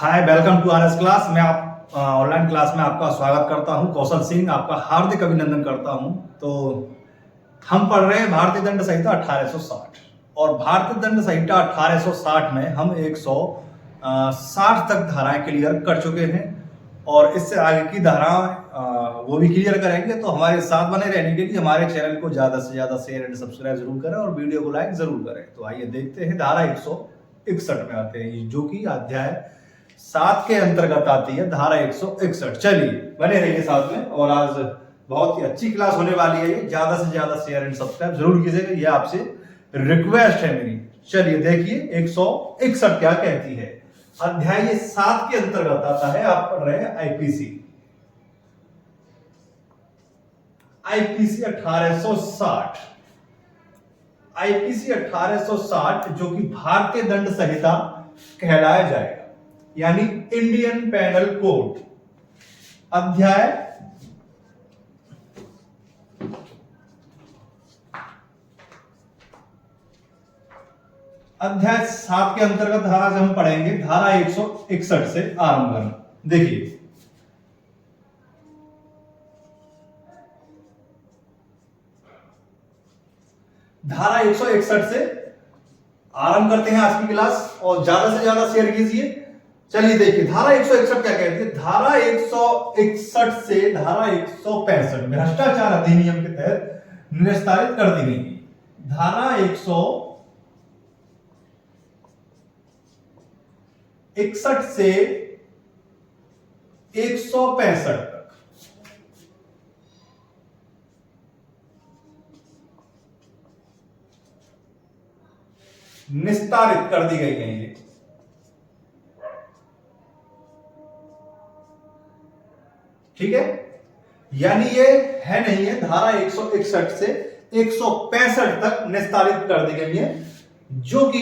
Hi, welcome to RS class. मैं आप online class में आपका स्वागत करता हूं। कौशल सिंह आपका हार्दिक अभिनंदन करता हूं। तो हम पढ़ रहे हैं भारतीय दंड संहिता 1860 और भारतीय दंड संहिता 1860 में हम 160 तक धाराएं क्लियर कर चुके हैं और इससे आगे की धाराएं वो भी क्लियर करेंगे। तो हमारे साथ बने रहने के लिए हमारे चैनल को ज्यादा से ज्यादा शेयर एंड सब्सक्राइब जरूर करें और वीडियो को लाइक जरूर करें। तो आइए देखते हैं, धारा 161 में आते हैं, जो कि अध्याय 7 के अंतर्गत आती है, धारा 161। चलिए बने रहिए साथ में और आज बहुत ही अच्छी क्लास होने वाली है। ये ज्यादा से ज्यादा शेयर एंड सब्सक्राइब जरूर कीजिएगा, ये आपसे रिक्वेस्ट है मेरी। चलिए देखिए 161 क्या कहती है। अध्याय 7 के अंतर्गत आता है, आप पढ़ रहे हैं आईपीसी 1860। आईपीसी 1860 जो कि भारतीय दंड संहिता कहलाया जाएगा, यानी इंडियन पेनल कोड। अध्याय 7 के अंतर्गत धारा से हम पढ़ेंगे, धारा 161 से आरंभ करना। देखिए धारा 161 से आरंभ करते हैं आज की क्लास और ज्यादा से ज्यादा शेयर कीजिए। चलिए देखिए धारा 161 क्या कहती है। धारा 161 से धारा 165 भ्रष्टाचार अधिनियम के तहत निस्तारित कर दी गई। धारा 161 से 165 तक निस्तारित कर दी गई है। ये ठीक है, यानी ये है नहीं है, धारा 161 से 165 तक निस्तारित कर दी गई है, जो कि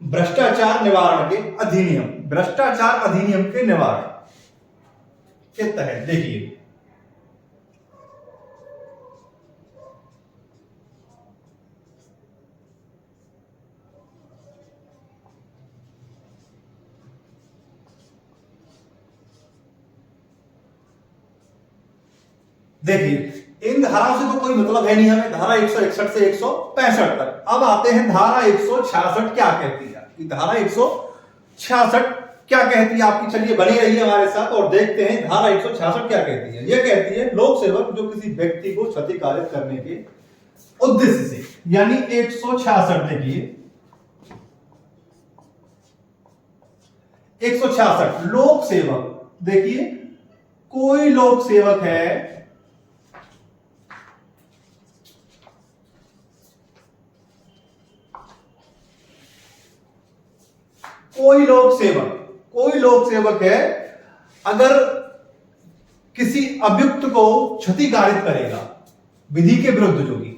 भ्रष्टाचार निवारण के अधिनियम, भ्रष्टाचार अधिनियम के निवारण के तहत। देखिए देखिए इन धाराओं से तो कोई मतलब है नहीं हमें, धारा 161 से 165 तक। अब आते हैं धारा 166 क्या कहती है। धारा 166 क्या कहती है आपकी, चलिए बनी रहिए हमारे साथ और देखते हैं धारा 166 क्या कहती है। यह कहती है लोक सेवक जो किसी व्यक्ति को क्षति कारित करने के उद्देश्य से, यानी 166 देखिए 166 लोक सेवक। देखिए कोई लोक सेवक है, कोई लोक सेवक है, अगर किसी अभियुक्त को क्षति कारित करेगा विधि के विरुद्ध, जो कि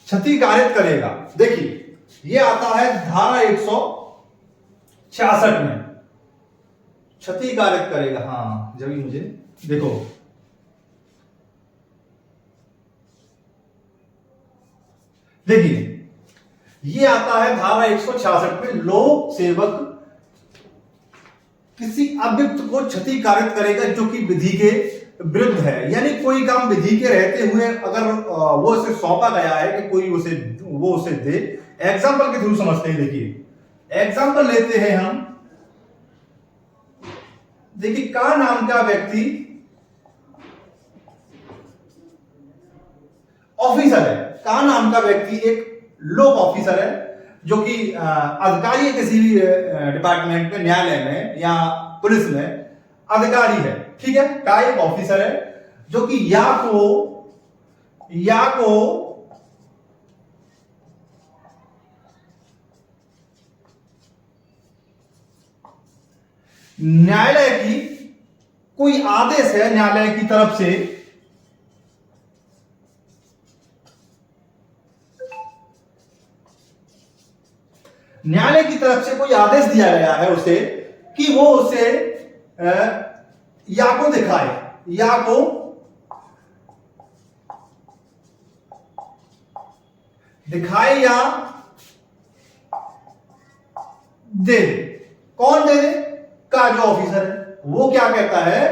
क्षति कारित करेगा। देखिए ये आता है धारा 166 में, क्षति कारित करेगा। हाँ जब मुझे देखो देखिए ये आता है धारा 166 में, लोक सेवक किसी अभियुक्त को क्षति कारित करेगा जो कि विधि के विरुद्ध है, यानी कोई काम विधि के रहते हुए अगर वो उसे सौंपा गया है कि कोई वो उसे दे। एग्जाम्पल के थ्रू समझते हैं। देखिए एग्जाम्पल लेते हैं हम। देखिए का नाम का व्यक्ति ऑफिसर है, का नाम का व्यक्ति एक लोक ऑफिसर है, जो कि अधिकारी है किसी भी डिपार्टमेंट में, न्यायालय में या पुलिस में अधिकारी है। ठीक है, का एक ऑफिसर है जो कि या को न्यायालय की कोई आदेश है न्यायालय की तरफ से न्यायालय की तरफ से कोई आदेश दिया गया है उसे कि वो उसे या को दिखाए या को दिखाए या दे। कौन दे दे? का जो ऑफिसर है वो क्या कहता है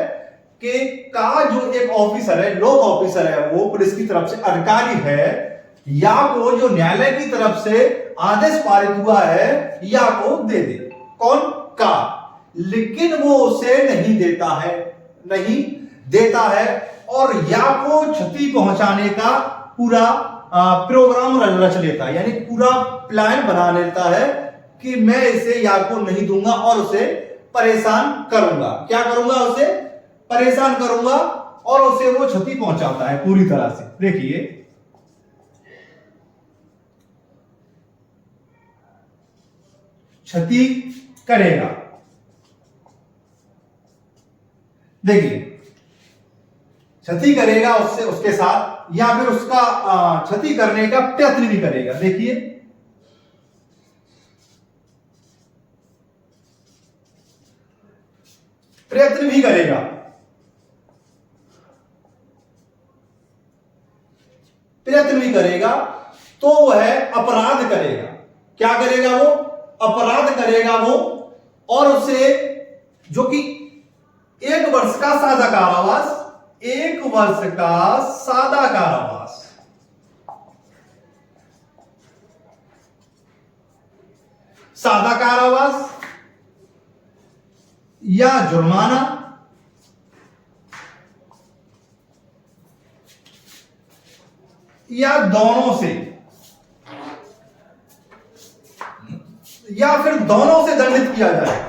कि का जो एक ऑफिसर है, लोक ऑफिसर है, वो पुलिस की तरफ से अधिकारी है, या को जो न्यायालय की तरफ से आदेश पारित हुआ है या को दे दे। कौन? का। लेकिन वो उसे नहीं देता है, नहीं देता है, और या को क्षति पहुंचाने का पूरा प्रोग्राम रच लेता है, यानी पूरा प्लान बना लेता है कि मैं इसे या को नहीं दूंगा और उसे परेशान करूंगा। क्या करूंगा? उसे परेशान करूंगा, और उसे वो क्षति पहुंचाता है पूरी तरह से। देखिए क्षति करेगा, देखिए क्षति करेगा उससे, उसके साथ, या फिर उसका क्षति करने का प्रयत्न भी करेगा। देखिए प्रयत्न भी करेगा, प्रयत्न भी करेगा, तो वह अपराध करेगा। क्या करेगा? वो अपराध करेगा वो, और उसे जो कि 1 वर्ष का सादा कारावास, 1 वर्ष का सादा कारावास, सादा कारावास या जुर्माना या दोनों से, या फिर दोनों से दंडित किया जाए।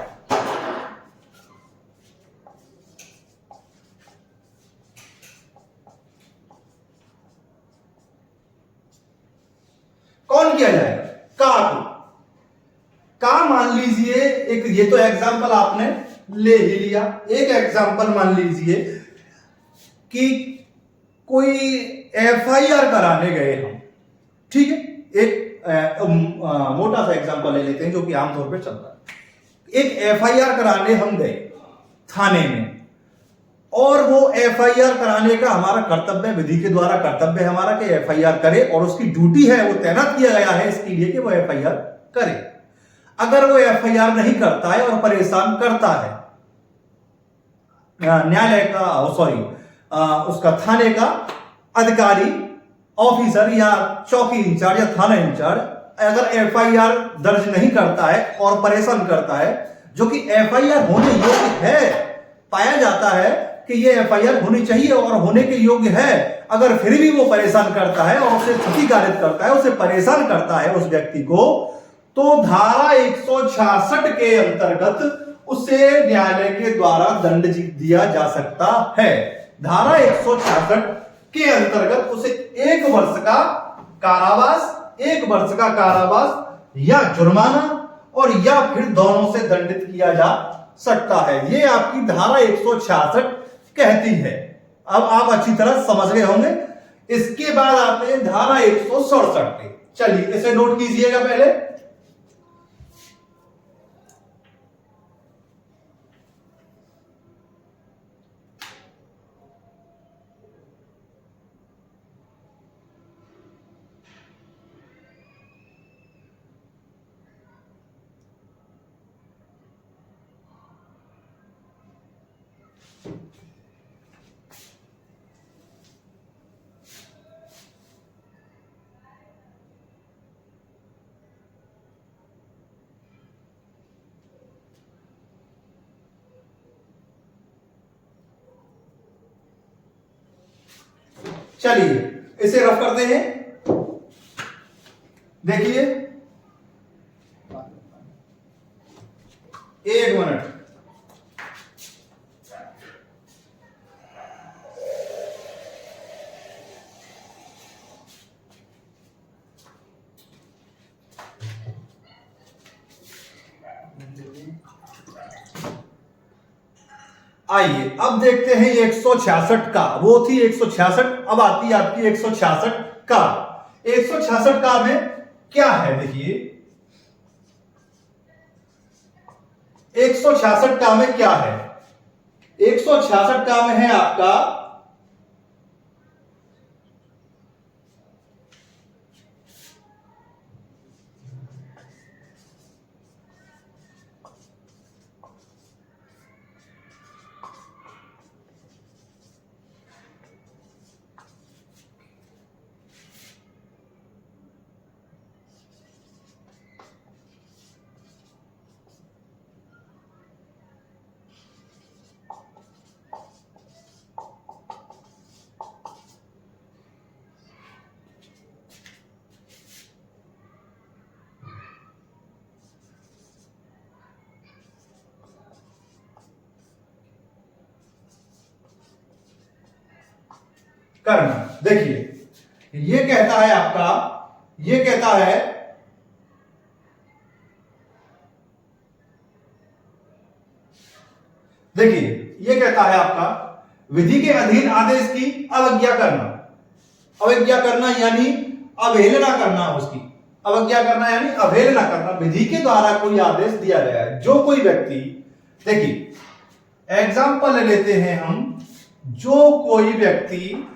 कौन किया जाएगा? का को। का मान लीजिए एक, ये तो एग्जांपल आपने ले ही लिया। एक एग्जांपल मान लीजिए कि कोई एफआईआर कराने गए हम, ठीक है, एक मोटा सा एग्जांपल ले लेते हैं जो कि आमतौर पे चलता है। एक एफआईआर कराने हम गए थाने में, और वो एफआईआर कराने का हमारा कर्तव्य, विधि के द्वारा कर्तव्य है हमारा कि एफआईआर करे, और उसकी ड्यूटी है, वो तैनात किया गया है इसके लिए कि वो एफआईआर करे। अगर वो एफआईआर नहीं करता है और परेशान करता है न्यायालय का, सॉरी उसका थाने का अधिकारी, ऑफिसर या चौकी इंचार्ज या थाना इंचार्ज, अगर एफआईआर दर्ज नहीं करता है और परेशान करता है, जो कि एफआईआर होने योग्य है, पाया जाता है कि ये एफआईआर होनी चाहिए और होने के योग्य है, अगर फिर भी वो परेशान करता है और उसे क्षति कारित करता है, उसे परेशान करता है उस व्यक्ति को, तो धारा 166 के अंतर्गत उसे न्यायालय के द्वारा दंड दिया जा सकता है। धारा 166 के अंतर्गत उसे 1 वर्ष का कारावास, 1 वर्ष का कारावास या जुर्माना, और या फिर दोनों से दंडित किया जा सकता है। ये आपकी धारा 166 कहती है। अब आप अच्छी तरह समझ गए होंगे। इसके बाद आते हैं धारा 167 पे। चलिए इसे नोट कीजिएगा पहले। चलिए इसे रफ करते हैं। देखिए 1 मिनट। आइए अब देखते हैं 166 का। वो थी 166, अब आती है आपकी 166 का। 166 का में क्या है? देखिए 166 का में क्या है? 166 का में है आपका करना। देखिए ये कहता है आपका, ये कहता है देखिए ये कहता है आपका विधि के अधीन आदेश की अवज्ञा करना। अवज्ञा करना यानी अवहेलना करना, उसकी अवज्ञा करना यानी अवहेलना करना। विधि के द्वारा कोई आदेश दिया गया है, जो कोई व्यक्ति, देखिए एग्जाम्पल ले लेते हैं हम, जो कोई व्यक्ति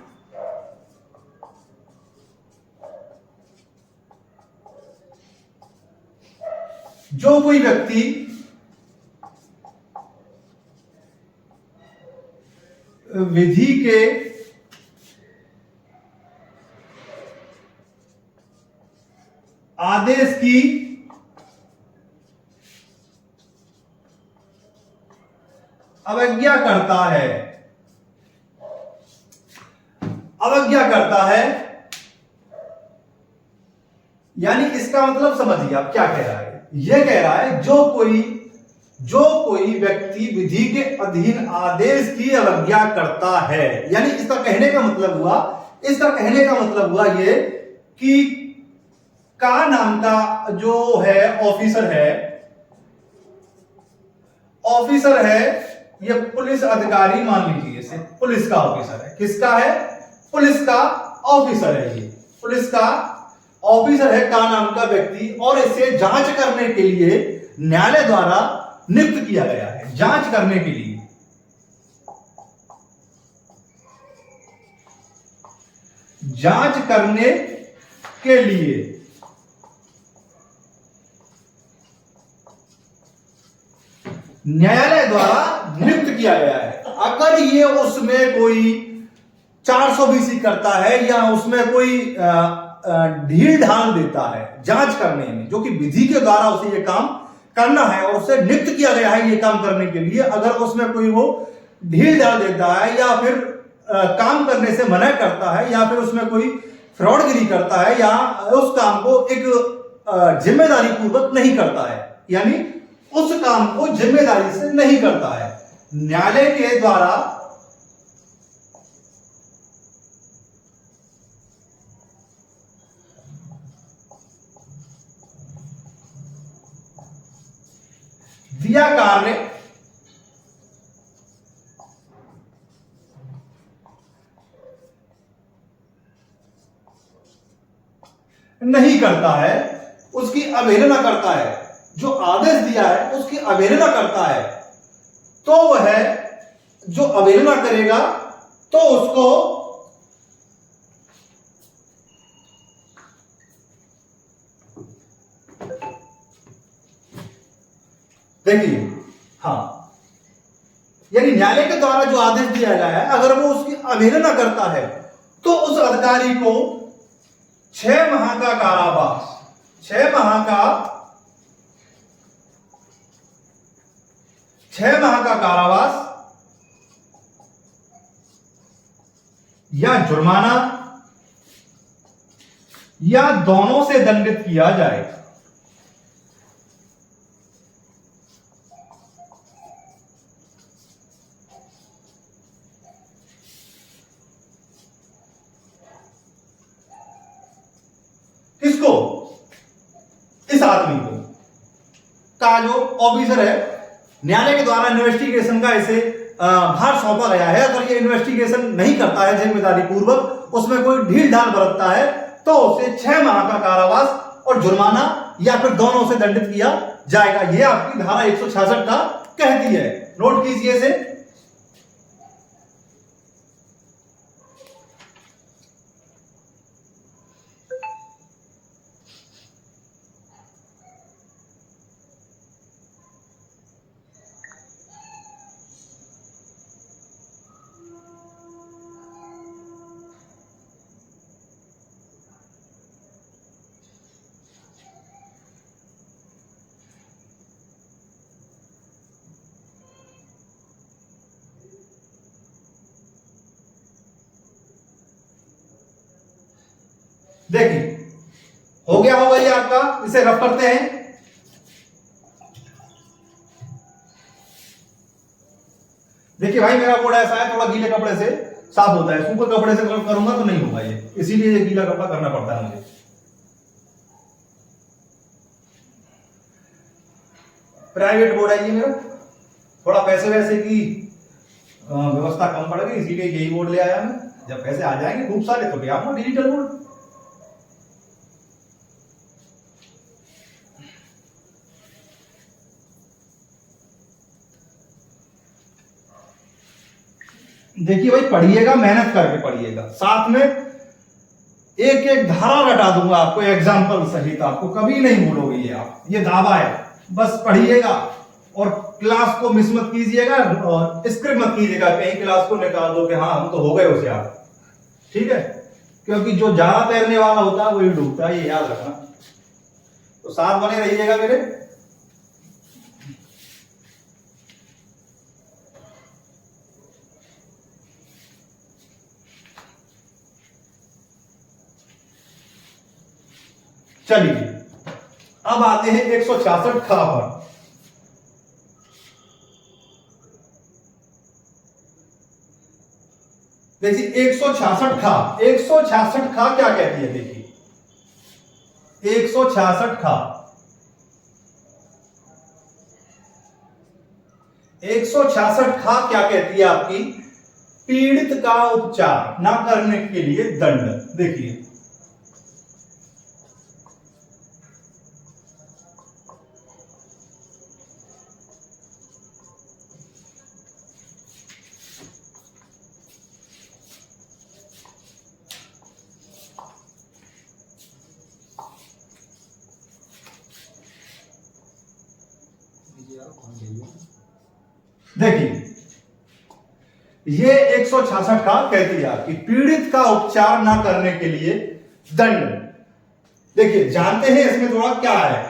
विधि के आदेश की अवज्ञा करता है, अवज्ञा करता है, यानी इसका मतलब समझिए आप क्या कह रहा है। यह कह रहा है जो कोई व्यक्ति विधि के अधीन आदेश की अवज्ञा करता है, यानी इसका कहने का मतलब हुआ ये कि का नाम का जो है ऑफिसर है, ये पुलिस अधिकारी मान लीजिए, इसे पुलिस का ऑफिसर है। किसका है? पुलिस का ऑफिसर है, ये पुलिस का ऑफिसर है का नाम का व्यक्ति, और इसे जांच करने के लिए न्यायालय द्वारा नियुक्त किया गया है, जांच करने के लिए। जांच करने के लिए न्यायालय द्वारा नियुक्त किया गया है। अगर ये उसमें कोई 420 करता है या उसमें कोई ढील ढाल देता है जांच करने में, जो कि विधि के द्वारा उसे ये काम करना है और उसे नियुक्त किया गया है ये काम करने के लिए, अगर उसमें कोई वो ढील डाल देता है या फिर काम करने से मना करता है या फिर उसमें कोई फ्रॉडगिरी करता है या उस काम को एक जिम्मेदारी पूर्वक नहीं करता है, यानी उस काम को जिम्मेदारी से नहीं करता है, न्यायालय के द्वारा दिया कार्य नहीं करता है, उसकी अवहेलना करता है, जो आदेश दिया है उसकी अवहेलना करता है, तो वह जो अवहेलना करेगा तो उसको देखिए, हाँ, यानी न्यायालय के द्वारा जो आदेश दिया गया है अगर वो उसकी अवहेलना करता है तो उस अधिकारी को 6 माह का कारावास, 6 माह का कारावास या जुर्माना या दोनों से दंडित किया जाएगा। किसको? इस आदमी को, का जो ऑफिसर है, न्यायालय के द्वारा इन्वेस्टिगेशन का इसे भार सौंपा गया है। अगर ये इन्वेस्टिगेशन नहीं करता है जिम्मेदारी पूर्वक, उसमें कोई ढील ढाल बरतता है तो उसे 6 माह का कारावास और जुर्माना या फिर दोनों से दंडित किया जाएगा। ये आपकी धारा 166 का कहती है। नोट कीजिए इसे। देखिए हो गया होगा ये आपका, इसे रफ करते हैं। देखिए भाई मेरा बोर्ड ऐसा है, थोड़ा गीले कपड़े से साफ होता है, सूखे कपड़े से करूंगा तो नहीं होगा ये, इसीलिए ये गीला कपड़ा करना पड़ता है मुझे। प्राइवेट बोर्ड है ये मेरा, थोड़ा पैसे वैसे की व्यवस्था कम पड़ गई, इसीलिए यही बोर्ड ले आया मैं। जब पैसे आ जाएंगे खूब सारे तो ले आऊंगा डिजिटल बोर्ड। देखिए भाई पढ़िएगा, मेहनत करके पढ़िएगा, साथ में एक एक धारा रटा दूंगा आपको एग्जाम्पल सहित, आपको कभी नहीं भूलोगे ये आप, ये दावा है। बस पढ़िएगा और क्लास को मिस मत कीजिएगा और स्क्रिप्ट मत कीजिएगा, कहीं क्लास को निकाल दो कि हाँ हम तो हो गए होशियार। ठीक है, क्योंकि जो ज्यादा तैरने वाला होता है वही डूबता है, ये याद रखना। तो साथ बने रहिएगा मेरे। चलिए अब आते हैं 166 खा पर। देखिए 166 खा, 166 खा क्या कहती है? देखिए 166 खा, 166 खा क्या कहती है आपकी? पीड़ित का उपचार ना करने के लिए दंड। देखिए देखिए ये 166 का कहती है आपकी पीड़ित का उपचार ना करने के लिए दंड। देखिए जानते हैं इसमें थोड़ा क्या है।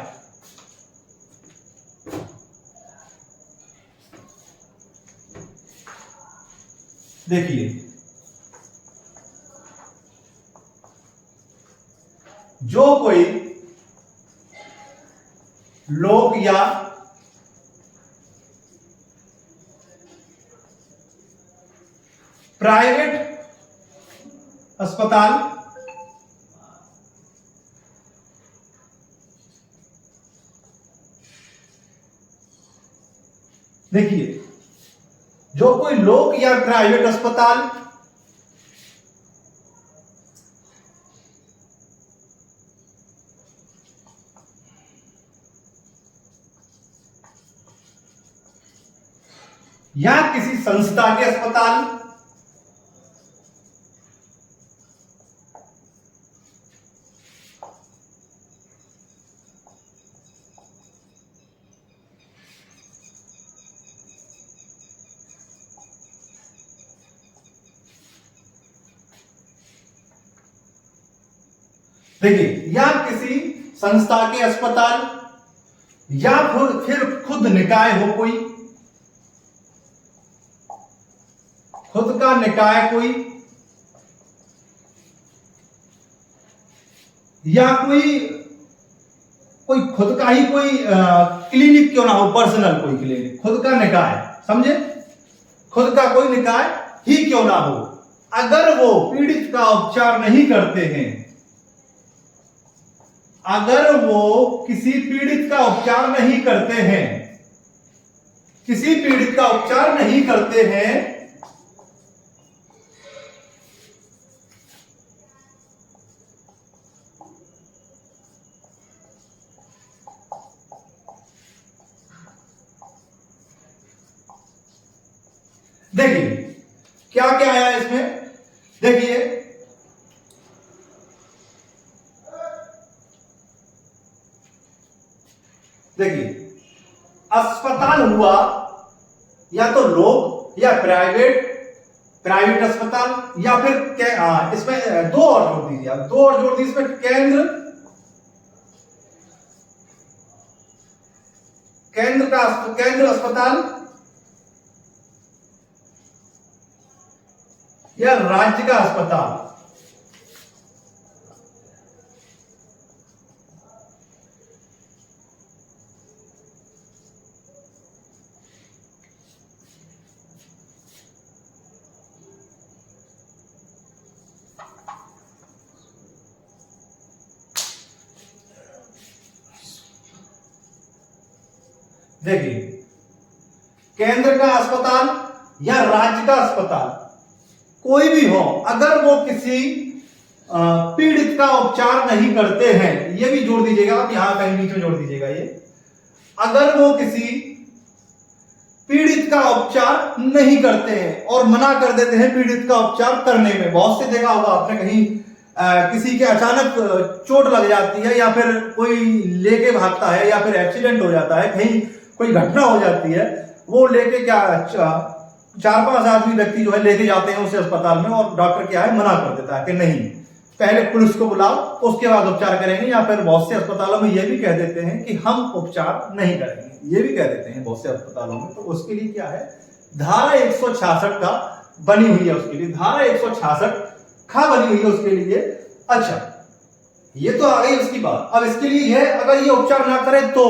देखिए जो कोई लोक या प्राइवेट अस्पताल देखिए जो कोई लोक या प्राइवेट अस्पताल या किसी संस्था के अस्पताल देखिए या किसी संस्था के अस्पताल या फिर खुद निकाय हो, कोई खुद का निकाय कोई, या कोई खुद का ही कोई क्लिनिक क्यों ना हो, पर्सनल कोई क्लिनिक, खुद का निकाय, समझे, खुद का कोई निकाय ही क्यों ना हो, अगर वो पीड़ित का उपचार नहीं करते हैं, अगर वो किसी पीड़ित का उपचार नहीं करते हैं, किसी पीड़ित का उपचार नहीं करते हैं, देखिए क्या क्या आया इसमें, देखिए अस्पताल हुआ या तो लोग या प्राइवेट अस्पताल, या फिर इसमें दो और जोड़ दीजिए, आप दो और जोड़ दीजिए इसमें, केंद्र अस्पताल या राज्य का अस्पताल। देखिए केंद्र का अस्पताल या राज्य का अस्पताल कोई भी हो, अगर वो किसी पीड़ित का उपचार नहीं करते हैं, ये भी जोड़ दीजिएगा आप, यहां कहीं बीच में जोड़ दीजिएगा ये, अगर वो किसी पीड़ित का उपचार नहीं करते हैं और मना कर देते हैं पीड़ित का उपचार करने में। बहुत से देखा होगा आपने, कहीं किसी के अचानक चोट लग जाती है या फिर कोई लेके भागता है या फिर एक्सीडेंट हो जाता है, कहीं कोई घटना हो जाती है, वो लेके क्या 4-5 आदमी व्यक्ति जो है लेके जाते हैं उसे अस्पताल में, और डॉक्टर क्या है मना कर देता है कि नहीं, पहले पुलिस को बुलाओ उसके बाद उपचार करेंगे। या फिर बहुत से अस्पतालों में ये भी कह देते हैं कि हम उपचार नहीं करेंगे, ये भी कह देते हैं बहुत से अस्पतालों में। तो उसके लिए क्या है, धारा 166 का बनी हुई है, उसके लिए धारा 166 खा बनी हुई है उसके लिए। अच्छा ये तो आ गई उसकी बात। अब इसके लिए है अगर ये उपचार ना करे तो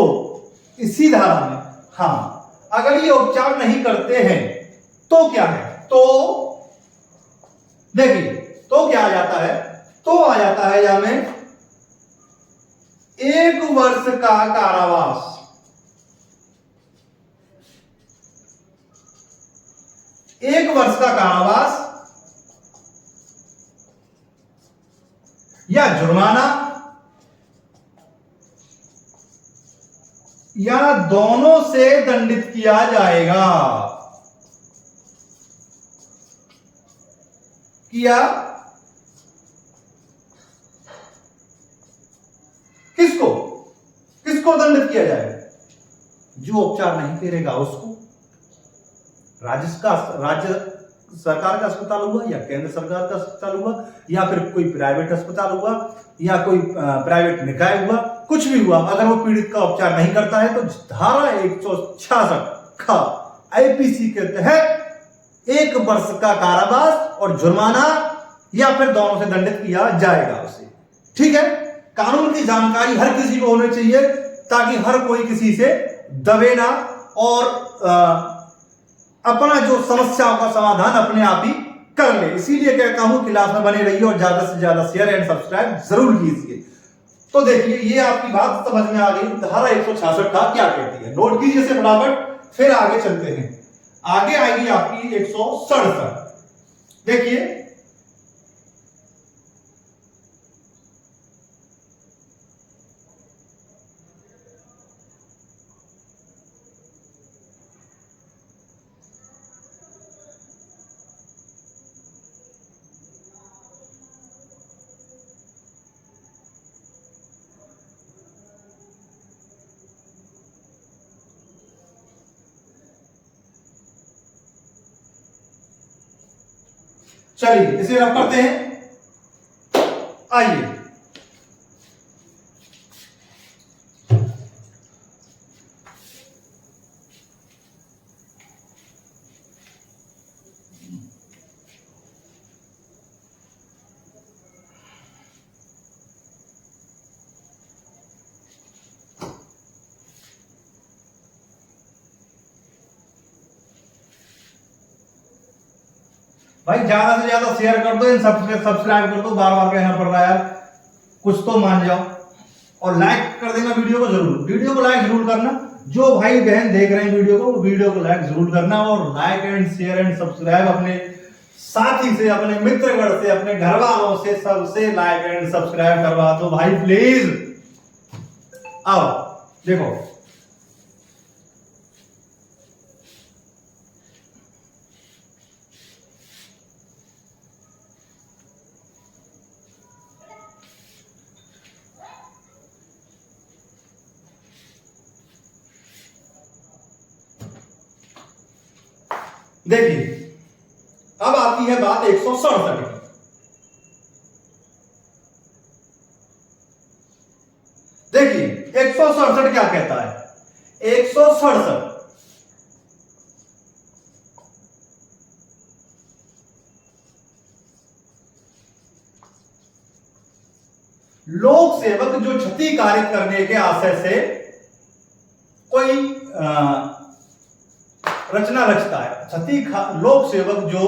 इसी धारा में, हाँ अगर ये उपचार नहीं करते हैं तो क्या है, तो देखिए तो क्या आ जाता है, तो आ जाता है या में 1 वर्ष का कारावास, 1 वर्ष का कारावास या जुर्माना या दोनों से दंडित किया जाएगा। किया किसको दंडित किया जाएगा, जो उपचार नहीं करेगा उसको। राज्य सरकार का अस्पताल हुआ या केंद्र सरकार का अस्पताल हुआ या फिर कोई प्राइवेट अस्पताल हुआ या कोई प्राइवेट निकाय हुआ, कुछ भी हुआ, अगर वो पीड़ित का उपचार नहीं करता है तो धारा 166 का आईपीसी के तहत 1 वर्ष का कारावास और जुर्माना या फिर दोनों से दंडित किया जाएगा उसे। ठीक है, कानून की जानकारी हर किसी को होनी चाहिए ताकि हर कोई किसी से दबे ना और अपना जो समस्याओं का समाधान अपने आप ही कर ले। इसीलिए कहता हूं क्लास में बने रहिए और ज्यादा से ज्यादा शेयर एंड सब्सक्राइब जरूर कीजिए। तो देखिए ये आपकी बात समझ में आ गई, धारा 166 का क्या कहती है, नोट कीजिए से फटाफट, फिर आगे चलते हैं। आगे आएगी आपकी 167। देखिए चलिए इसे रब करते हैं। आइए भाई, ज्यादा से ज्यादा शेयर कर दो, सब्सक्राइब कर दो, बार बार कहना पड़ रहा है यार, कुछ तो मान जाओ। और लाइक कर देना वीडियो को जरूर, वीडियो को लाइक जरूर करना। जो भाई बहन देख रहे हैं वीडियो को, वो वीडियो को लाइक जरूर करना और like and share and subscribe अपने साथी से, अपने मित्रगण से, अपने घर वालों से, सबसे लाइक एंड सब्सक्राइब करवा दो भाई प्लीज। आओ देखो देखिए अब आती है बात 167 की। देखिए 167 क्या कहता है? 167 लोक सेवक जो क्षति कारित करने के आशय से कोई रचना रचता है। लोक सेवक जो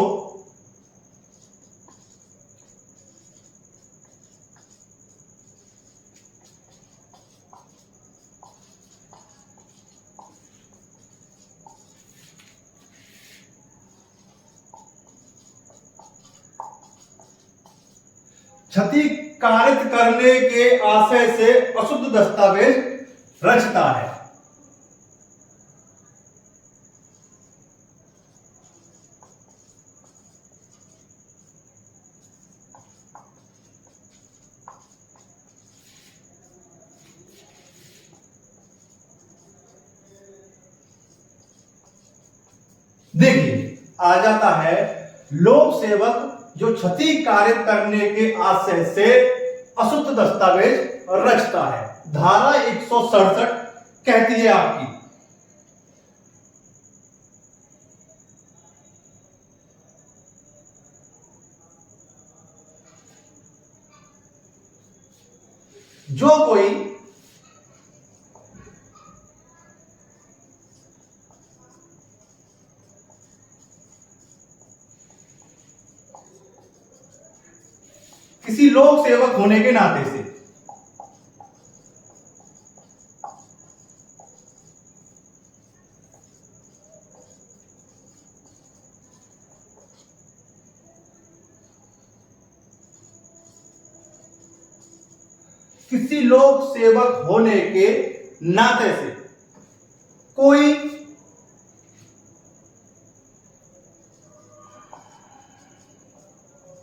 क्षति कारित करने के आशय से अशुद्ध दस्तावेज रचता है। देखिए आ जाता है लोक सेवक जो क्षति कारित करने के आशय से अशुद्ध दस्तावेज रचता है। धारा 167 कहती है आपकी जो कोई किसी लोक सेवक होने के नाते से किसी लोक सेवक होने के नाते से कोई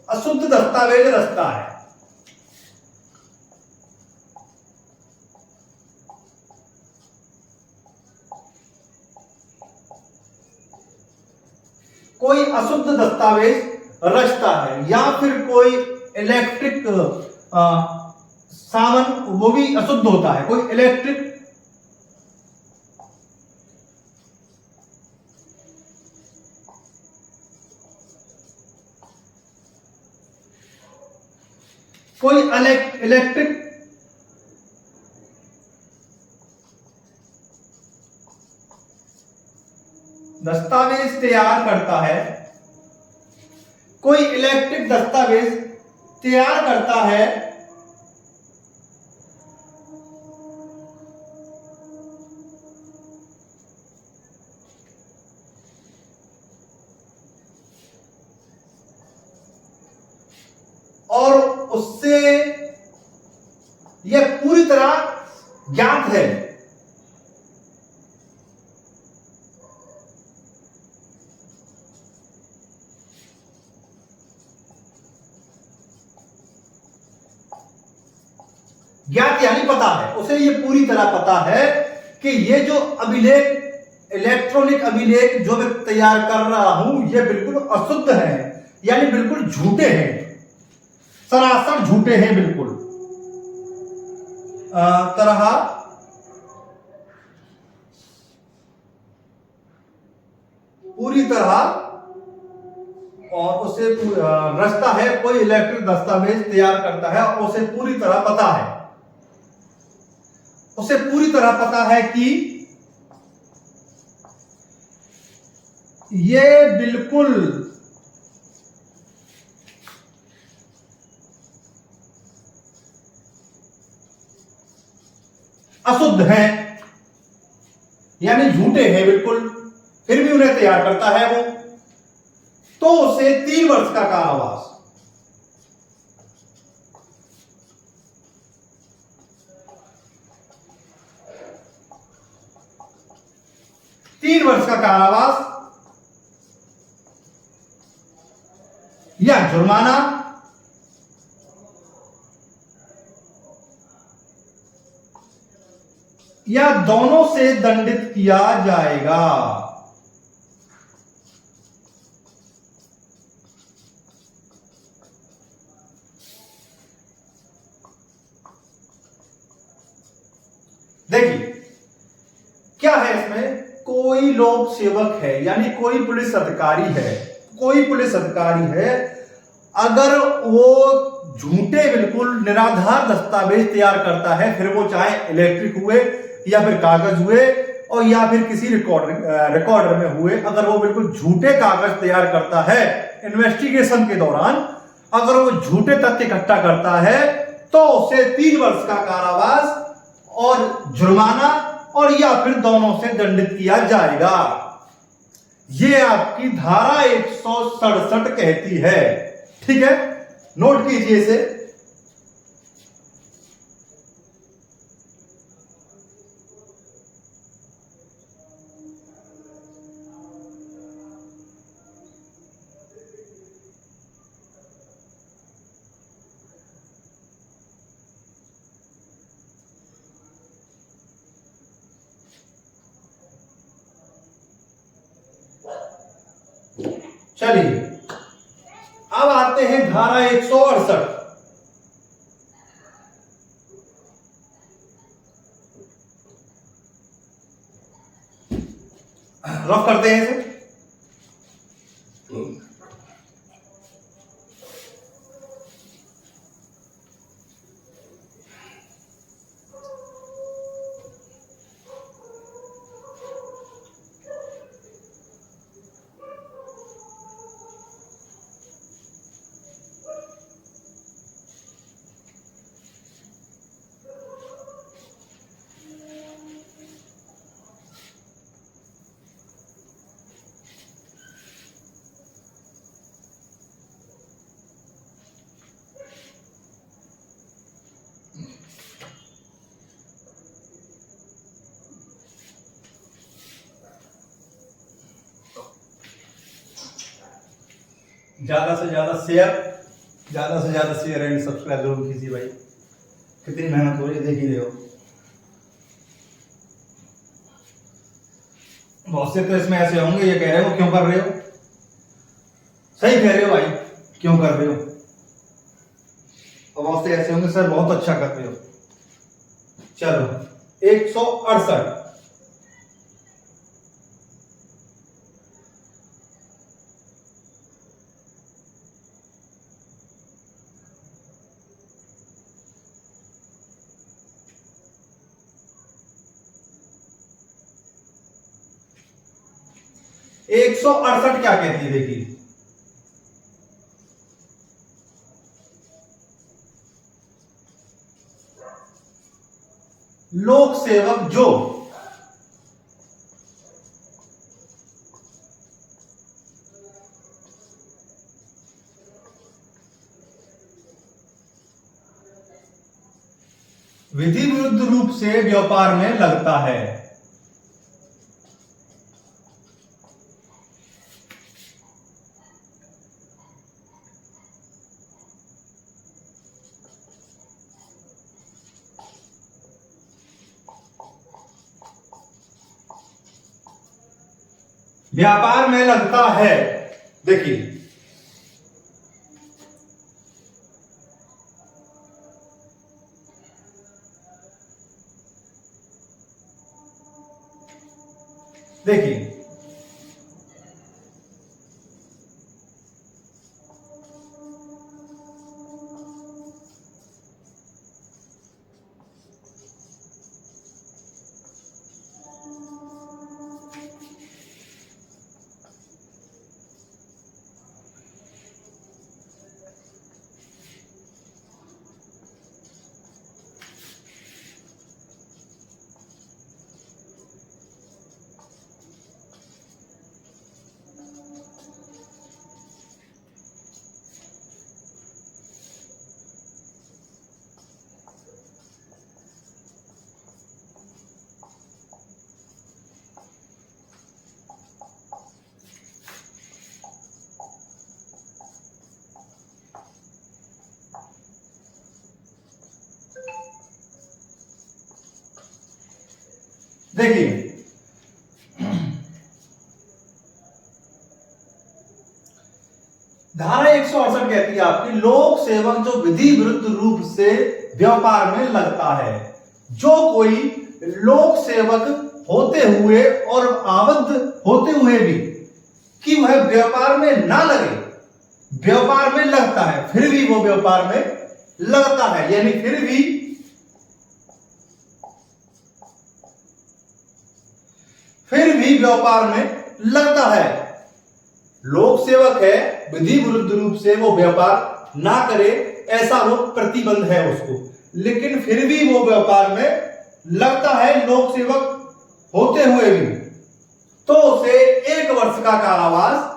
अशुद्ध दस्तावेज रचता है। कोई अशुद्ध दस्तावेज रचता है या फिर कोई इलेक्ट्रिक सामान वो भी अशुद्ध होता है। कोई इलेक्ट्रिक इलेक्ट्रिक दस्तावेज तैयार करता है। कोई इलेक्ट्रिक दस्तावेज तैयार करता है और उससे यह पूरी तरह ज्ञात है ज्ञात यानी पता है, उसे यह पूरी तरह पता है कि ये जो अभिलेख इलेक्ट्रॉनिक अभिलेख जो मैं तैयार कर रहा हूं ये बिल्कुल अशुद्ध है, यानी बिल्कुल झूठे हैं, सरासर झूठे हैं बिल्कुल। तरह पूरी तरह और उसे रचता है। कोई इलेक्ट्रिक दस्तावेज तैयार करता है और उसे पूरी तरह पता है, उसे पूरी तरह पता है कि ये बिल्कुल अशुद्ध हैं, यानी झूठे हैं बिल्कुल, फिर भी उन्हें तैयार करता है वो, तो उसे 3 वर्ष का कारावास, या जुर्माना या दोनों से दंडित किया जाएगा। देखिए क्या है इसमें, कोई लोक सेवक है यानी कोई पुलिस अधिकारी है, कोई पुलिस अधिकारी है, अगर वो झूठे बिल्कुल निराधार दस्तावेज तैयार करता है, फिर वो चाहे इलेक्ट्रिक हुए या फिर कागज हुए और या फिर किसी रिकॉर्डर में हुए, अगर वो बिल्कुल झूठे कागज तैयार करता है इन्वेस्टिगेशन के दौरान, अगर वो झूठे तथ्य इकट्ठा करता है तो उसे 3 वर्ष का कारावास और जुर्माना और या फिर दोनों से दंडित किया जाएगा। ये आपकी धारा 167 कहती है। ठीक है, नोट कीजिए इसे। चलिए अब आते हैं धारा 168। रफ करते हैं इसे। ज्यादा से ज्यादा शेयर एंड सब्सक्राइब जरूर कीजिए भाई, कितनी मेहनत हो रही है देख ही रहे हो। बहुत से तो इसमें ऐसे होंगे ये कह रहे हो क्यों कर रहे हो, सही कह रहे हो भाई, क्यों कर रहे हो। और बहुत से ऐसे होंगे सर बहुत अच्छा कर रहे हो। चलो 168। एक 168 क्या कहती है देखिए, लोक सेवक जो विधि विरुद्ध रूप से व्यापार में लगता है, व्यापार में लगता है। देखिए देखिए देखिए धारा 168 कहती है आपकी, लोक सेवक जो विधि विरुद्ध रूप से व्यापार में लगता है, जो कोई लोक सेवक होते हुए और आबद्ध होते हुए भी कि वह व्यापार में ना लगे, व्यापार में लगता है, फिर भी वो व्यापार में लगता है, यानी फिर भी व्यापार में लगता है। लोक सेवक है, विधि विरुद्ध रूप से वो व्यापार ना करे, ऐसा वो प्रतिबंध है उसको, लेकिन फिर भी वो व्यापार में लगता है लोक सेवक होते हुए भी, तो उसे 1 वर्ष का कारावास,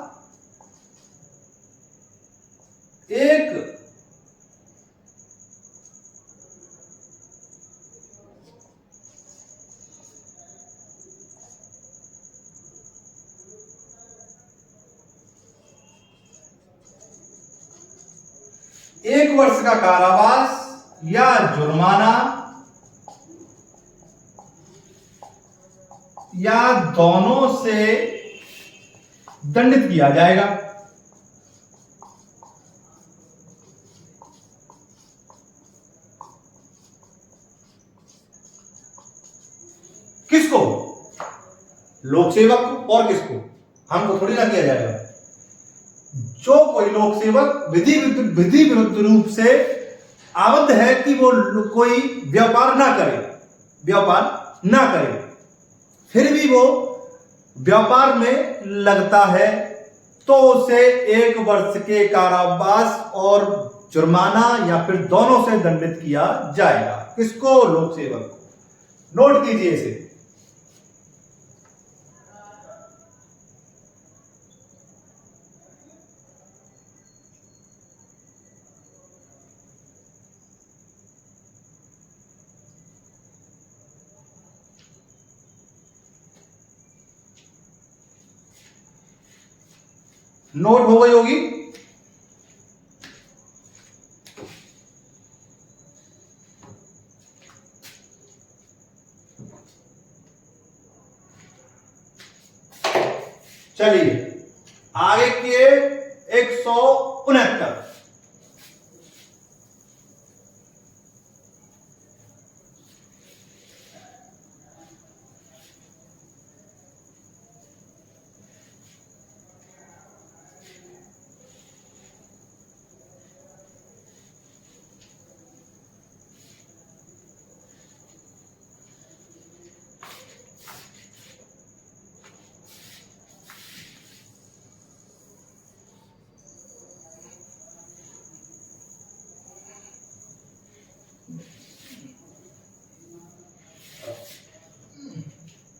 1 वर्ष का कारावास या जुर्माना या दोनों से दंडित किया जाएगा। किसको? लोक सेवक और किसको? हमको थोड़ी ना किया जाएगा। जो कोई लोक सेवक विधि विरुद्ध रूप से आबद्ध है कि वो कोई व्यापार ना करे, फिर भी वो व्यापार में लगता है, तो उसे 1 वर्ष के कारावास और जुर्माना या फिर दोनों से दंडित किया जाएगा। किसको? लोक सेवक को। नोट कीजिए इसे। नोट हो गई होगी। चलिए आगे के 169।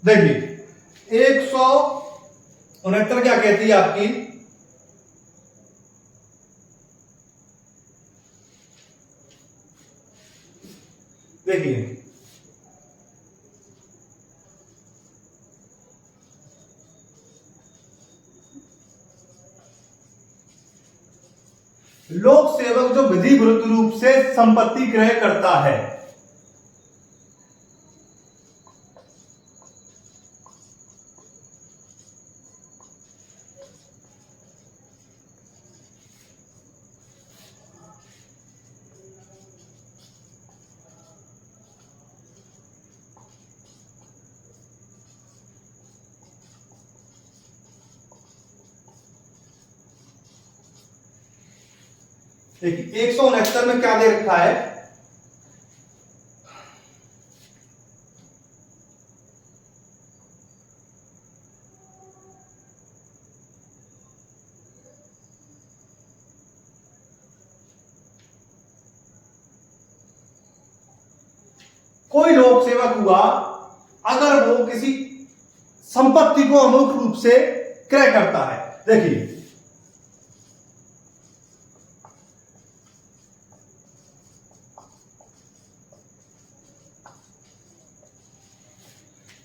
देखिए 169 क्या कहती है आपकी? देखिए लोक सेवक जो विधि विरुद्ध रूप से संपत्ति क्रय करता है, देखिए 169 में क्या दे रखा है? कोई लोक सेवक हुआ अगर वो किसी संपत्ति को अमूर्त रूप से क्रय करता है। देखिए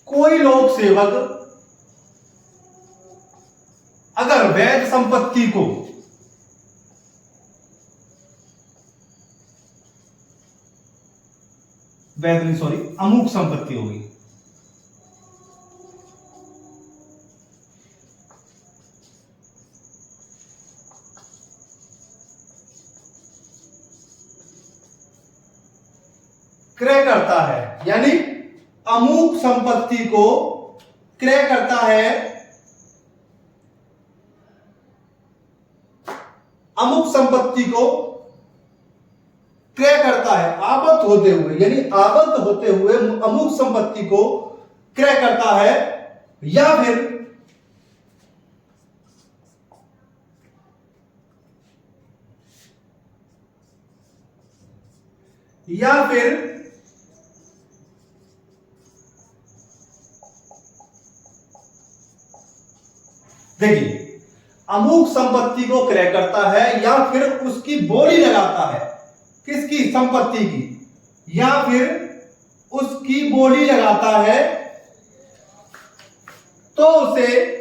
कोई लोक सेवक अगर वैध संपत्ति को अमूक संपत्ति होगी, क्रय करता है, यानी अमुक संपत्ति को क्रय करता है, अमुक संपत्ति को क्रय करता है आबद्ध होते हुए, यानी आबद्ध होते हुए अमुक संपत्ति को क्रय करता है, या फिर देखिए, अमुक संपत्ति को क्रय करता है या फिर उसकी बोली लगाता है, किसकी? संपत्ति की, या फिर उसकी बोली लगाता है, तो उसे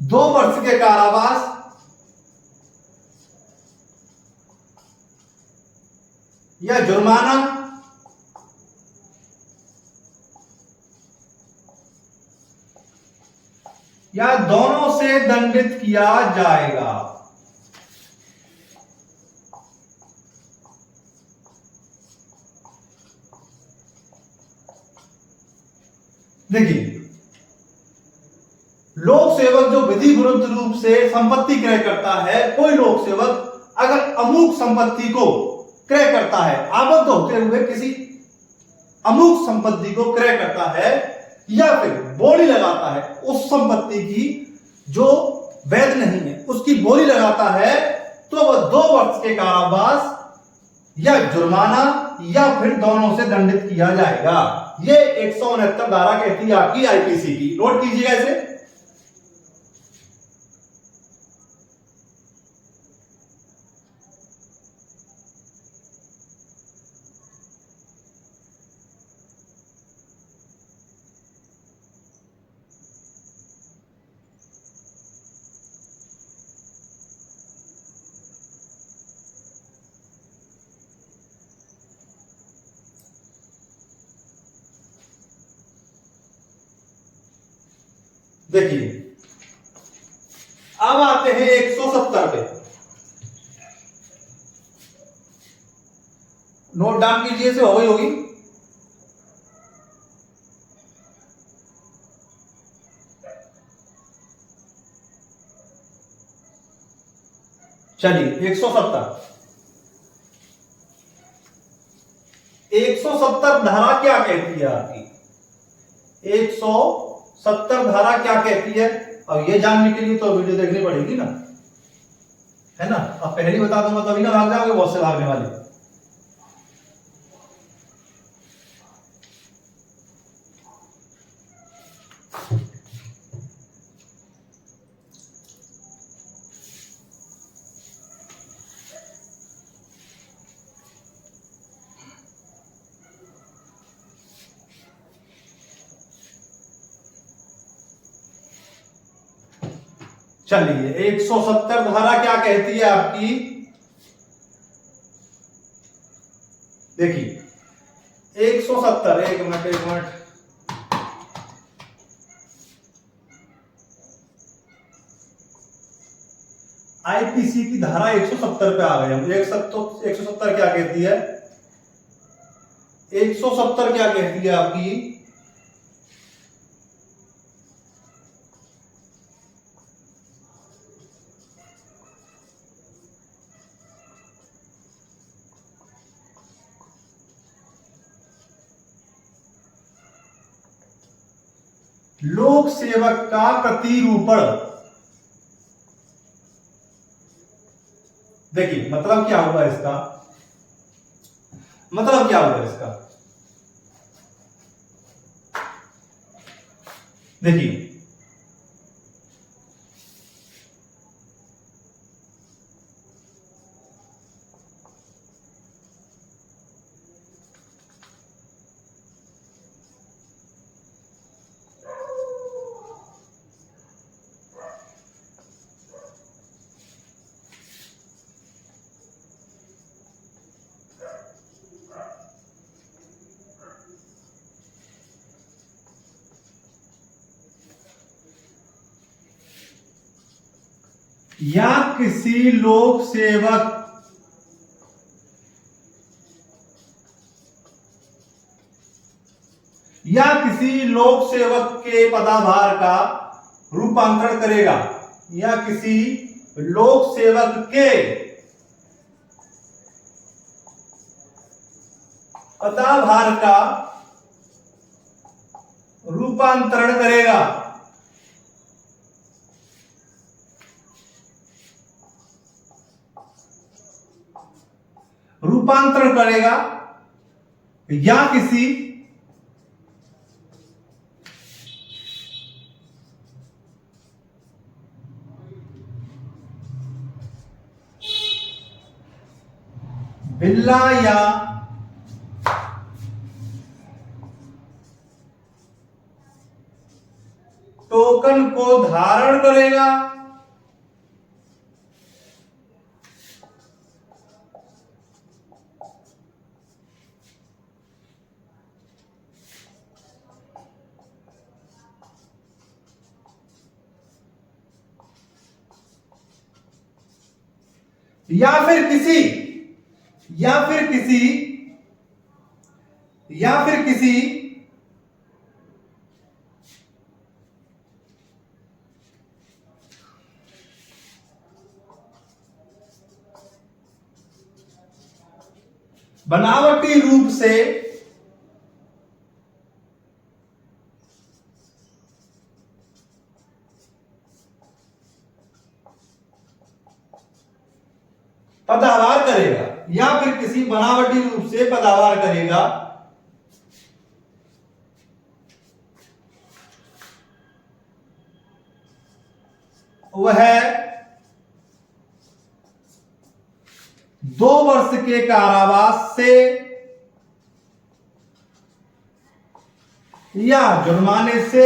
दो वर्ष के कारावास या जुर्माना या दोनों से दंडित किया जाएगा। देखिए, लोक सेवक जो विधि विरुद्ध रूप से संपत्ति क्रय करता है, कोई लोक सेवक अगर अमुक संपत्ति को क्रय करता है, आबद्ध होते हुए किसी अमुक संपत्ति को क्रय करता है, या फिर बोली लगाता है उस संपत्ति की जो वैध नहीं है, उसकी बोली लगाता है, तो वह 2 वर्ष के कारावास या जुर्माना या फिर दोनों से दंडित किया जाएगा। ये 169 धारा कहती है आपकी आईपीसी की। नोट कीजिएगा इसे। देखिए, अब आते हैं 170 पे। नोट डाउन कीजिए, से हो गई होगी। चलिए 170 धारा क्या कहती है आपकी? 170 धारा क्या कहती है? अब ये जानने के लिए तो वीडियो देखनी पड़ेगी ना, है ना। अब पहले ही बता दूंगा तभी ना भाग जाओगे, बहुत से भागने वाले। चलिए 170 धारा क्या कहती है आपकी? देखिए 170, एक मिनट, आईपीसी की धारा 170 पे आ गए हम। 170 क्या कहती है? 170 क्या कहती है आपकी? लोक सेवक का प्रतिरूपण। देखिए मतलब क्या हुआ इसका? मतलब क्या हुआ इसका? देखिए या किसी लोक सेवक के पदाभार का रूपांतरण करेगा, या किसी लोक सेवक के पदाभार का रूपांतरण करेगा। या किसी बिल्ला या टोकन को धारण करेगा। या फिर किसी बनावटी रूप से पदाभार करेगा, या फिर किसी बनावटी रूप से पदाभार करेगा। वह 2 वर्ष के कारावास से या जुर्माने से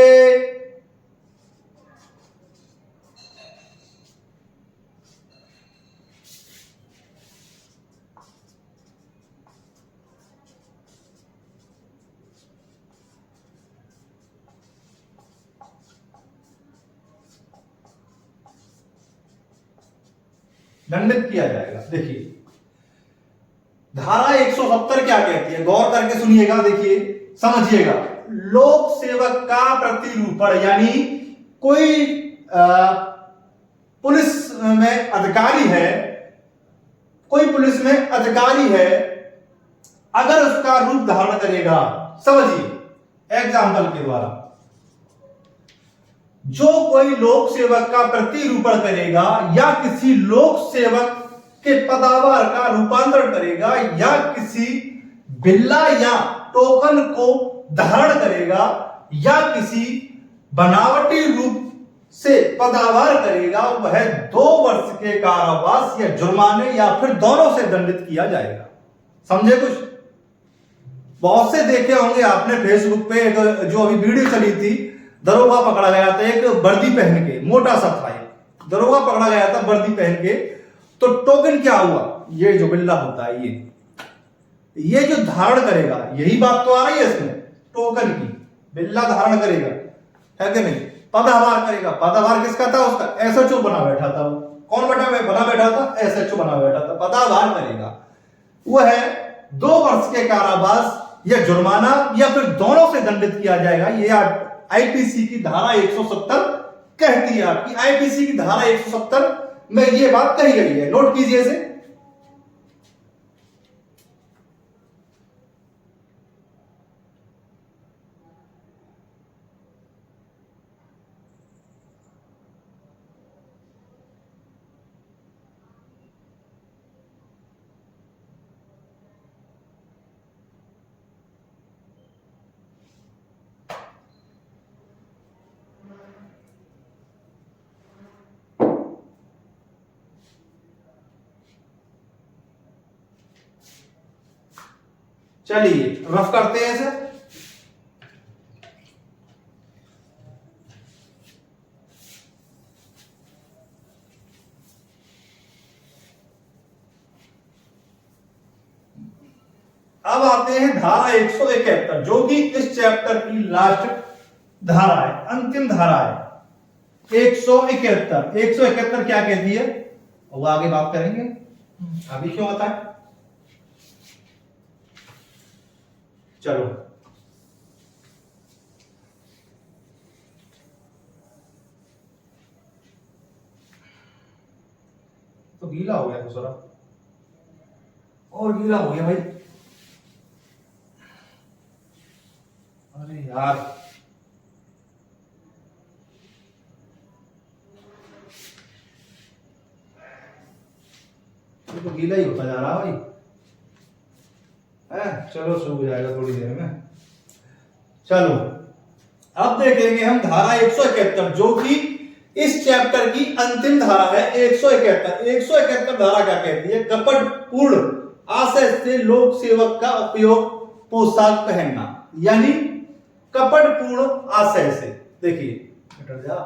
दंडित किया जाएगा। देखिए धारा 170 क्या कहती है, गौर करके सुनिएगा, देखिए समझिएगा। लोक सेवक का प्रतिरूपण, यानी कोई पुलिस में अधिकारी है, अगर उसका रूप धारण करेगा, समझिए एग्जाम्पल के द्वारा, जो कोई लोक सेवक का प्रतिरूपण करेगा या किसी लोक सेवक के पदाभार का रूपांतरण करेगा, या किसी बिल्ला या टोकन को धारण करेगा, या किसी बनावटी रूप से पदाभार करेगा, वह 2 वर्ष के कारावास या जुर्माने या फिर दोनों से दंडित किया जाएगा। समझे कुछ? बहुत से देखे होंगे आपने फेसबुक पे, जो अभी वीडियो चली थी, दरोगा पकड़ा गया था एक वर्दी पहन के, मोटा सा था, दरोगा पकड़ा गया था वर्दी पहन के। तो टोकन क्या हुआ, ये जो बिल्ला होता है, ये जो धारण करेगा, यही बात तो आ रही है इसमें टोकन की। बिल्ला धारण करेगा, है कि नहीं? पदाभार करेगा। पदाभार किसका था? उसका एसएचओ बना बैठा था। कौन बना बैठा था? एसएचओ बना बैठा था। पदाभार करेगा, वह 2 वर्ष के कारावास या जुर्माना या फिर दोनों से दंडित किया जाएगा। ये आईपीसी की धारा 170 कहती है। आपकी आईपीसी की धारा 170 में ये बात कही गई है, नोट कीजिए इसे। चलिए रफ करते हैं इसे। अब आते हैं धारा 171, जो कि इस चैप्टर की लास्ट धारा है, अंतिम धारा है। 171, 171 क्या कहती है वो आगे बात करेंगे, अभी क्यों बताएं। चलो तो गीला हो गया दूसरा, और गीला हो गया भाई, अरे यार ये तो गीला ही होता जा रहा भाई है। चलो सूख जाएगा थोड़ी देर में। चलो अब देखेंगे हम धारा 171 जो कि इस चैप्टर की अंतिम धारा है। 171 धारा क्या कहती है, कपटपूर्ण आशय से लोक सेवक का उपयोग पोशाक पहनना, यानी कपटपूर्ण आशय से। देखिए हट जा,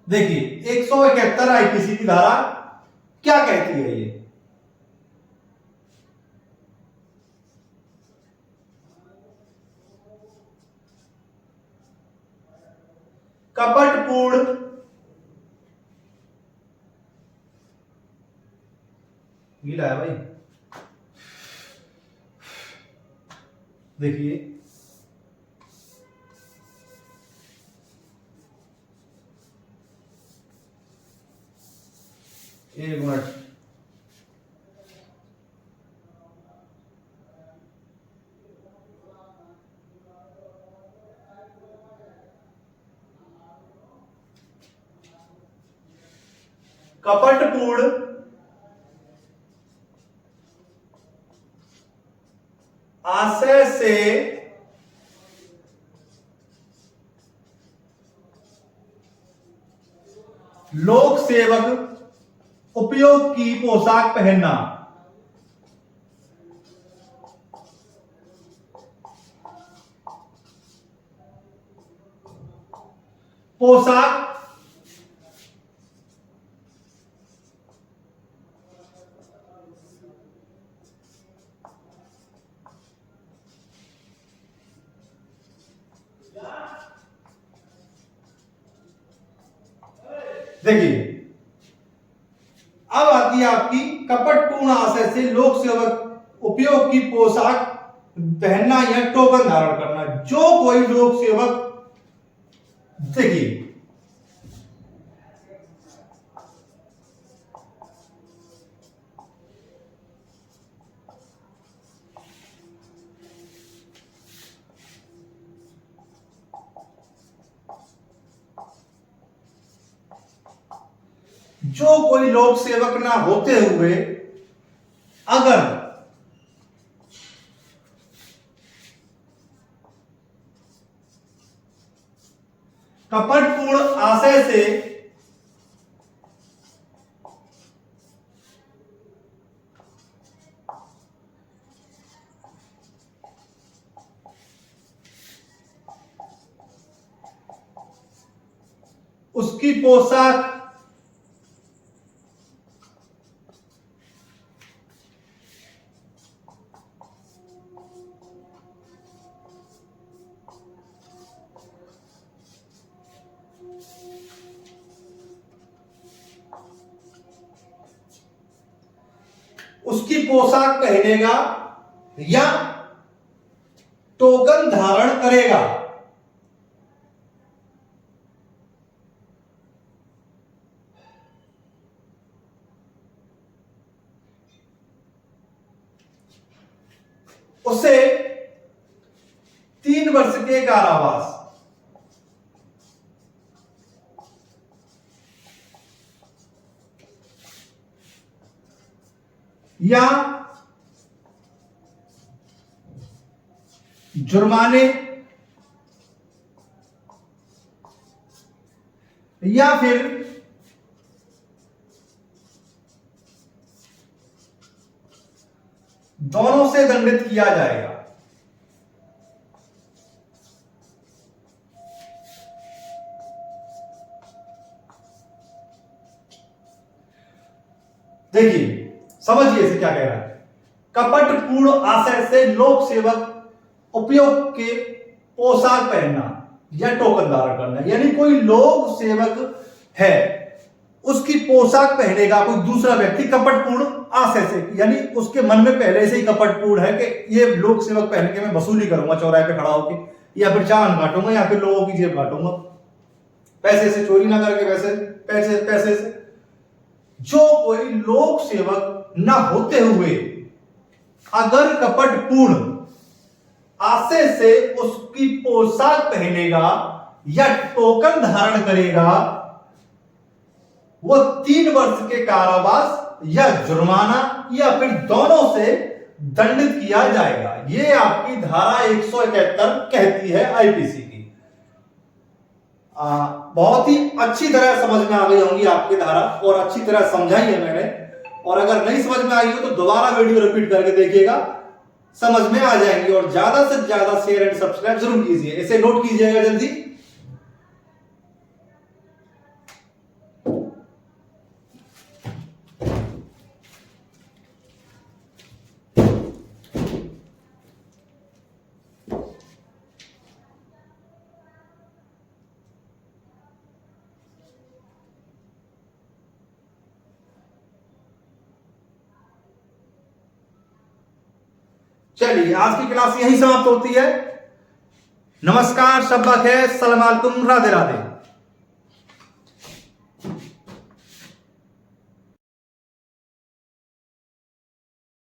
देखिए 171 आईपीसी की धारा क्या कहती है, ये कपटपूर्ण गीला है भाई, देखिए एक मिनट, कपटपूर्ण आशय से लोक सेवक उपयोग की पोशाक पहनना, पोशाक देखिए अब आती है आपकी कपटपूर्ण आशय से लोक सेवक उपयोग की पोशाक पहनना या टोकन धारण करना। जो कोई लोक सेवक, देखिए जो कोई लोक सेवक ना होते हुए अगर कपटपूर्ण आशय से उसकी पोशाक उसकी पोशाक पहनेगा या टोकन धारण करेगा, उसे 3 वर्ष के कारावास या जुर्माने या फिर दोनों से दंडित किया जाएगा। देखिए समझिए इसे क्या कह रहा है, कपटपूर्ण आशय से लोक सेवक उपयोग के पोशाक पहनना या टोकन धारण करना, यानी कोई लोक सेवक है उसकी पोशाक पहनेगा कोई दूसरा व्यक्ति कपटपूर्ण आशय से, यानी उसके मन में पहले से ही कपटपूर्ण है कि ये लोक सेवक पहन के मैं वसूली करूंगा चौराहे पे खड़ा होकर, या फिर चांद काटूंगा या फिर लोगों की जेब काटूंगा, पैसे से चोरी ना करके पैसे से। जो कोई लोक सेवक न होते हुए अगर कपटपूर्ण आशय से उसकी पोशाक पहनेगा या टोकन धारण करेगा, वो 3 वर्ष के कारावास या जुर्माना या फिर दोनों से दंडित किया जाएगा। ये आपकी धारा 171 कहती है आईपीसी की। बहुत ही अच्छी तरह समझ में आ गई होंगी आपकी धारा, और अच्छी तरह समझाई है मैंने, और अगर नहीं समझ में आई हो तो दोबारा वीडियो रिपीट करके देखिएगा, समझ में आ जाएंगी। और ज्यादा से ज्यादा शेयर एंड सब्सक्राइब जरूर कीजिए, इसे नोट कीजिएगा जल्दी। चलिए, आज की क्लास यहीं समाप्त होती है। नमस्कार, शब्बा खैर, सलाम अलैकुम, राधे राधे।